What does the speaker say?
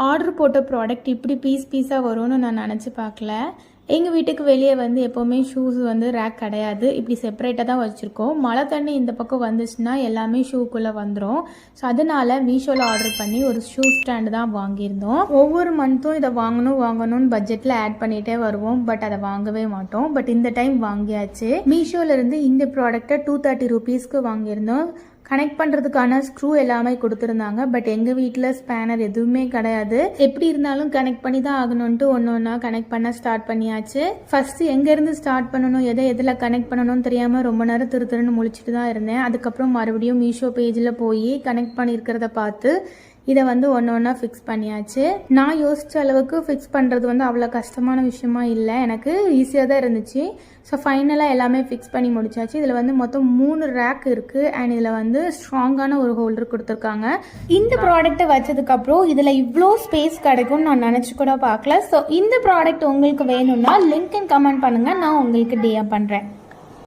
Order போட்ட product இப்படி பீஸாக வரும்னு நான் நினச்சி பார்க்கல. எங்கள் வீட்டுக்கு வெளியே வந்து எப்போவுமே ஷூஸ் வந்து ரேக் கிடையாது, இப்படி செப்பரேட்டாக தான் வச்சுருக்கோம். மழை தண்ணி இந்த பக்கம் வந்துச்சுன்னா எல்லாமே ஷூக்குள்ளே வந்துடும். ஸோ அதனால் மீஷோவில் ஆர்டர் பண்ணி ஒரு ஷூ ஸ்டாண்டு தான் வாங்கியிருந்தோம். ஒவ்வொரு மந்த்தும் இதை வாங்கணும்னு பட்ஜெட்டில் ஆட் பண்ணிகிட்டே வருவோம், பட் அதை வாங்கவே மாட்டோம். பட் இந்த டைம் வாங்கியாச்சு. மீஷோவிலேருந்து இந்த ப்ராடக்டை 230 rupeesக்கு வாங்கியிருந்தோம். கனெக்ட் பண்ணுறதுக்கான ஸ்க்ரூ எல்லாமே கொடுத்துருந்தாங்க. பட் எங்கள் வீட்டில் ஸ்பேனர் எதுவுமே கிடையாது. எப்படி இருந்தாலும் கனெக்ட் பண்ணி தான் ஆகணும்ன்ட்டு ஒன்று ஒன்றா கனெக்ட் பண்ண ஸ்டார்ட் பண்ணியாச்சு. ஃபஸ்ட்டு எங்கேருந்து ஸ்டார்ட் பண்ணணும், எதில் கனெக்ட் பண்ணணும்னு தெரியாமல் ரொம்ப நேரம் திருன்னு முழிச்சிட்டு தான் இருந்தேன். அதுக்கப்புறம் மறுபடியும் மீஷோ பேஜில் போய் கனெக்ட் பண்ணியிருக்கிறத பார்த்து இதை வந்து ஒன்று ஒன்றா ஃபிக்ஸ் பண்ணியாச்சு. நான் யோசித்த அளவுக்கு ஃபிக்ஸ் பண்ணுறது வந்து அவ்வளோ கஷ்டமான விஷயமா இல்லை, எனக்கு ஈஸியாக தான் இருந்துச்சு. ஸோ ஃபைனலாக எல்லாமே ஃபிக்ஸ் பண்ணி முடிச்சாச்சு. இதில் வந்து மொத்தம் 3 ரேக் இருக்குது அண்ட் இதில் வந்து ஸ்ட்ராங்கான ஒரு ஹோல்டர் கொடுத்துருக்காங்க. இந்த ப்ராடக்ட்டை வச்சதுக்கப்புறம் இதில் இவ்வளோ ஸ்பேஸ் கிடைக்கும்னு நான் நினச்சி கூட பார்க்கல. ஸோ இந்த ப்ராடக்ட் உங்களுக்கு வேணும்னா லிங்க் அண்ட் கமெண்ட் பண்ணுங்கள், நான் உங்களுக்கு டிஎம் பண்ணுறேன்.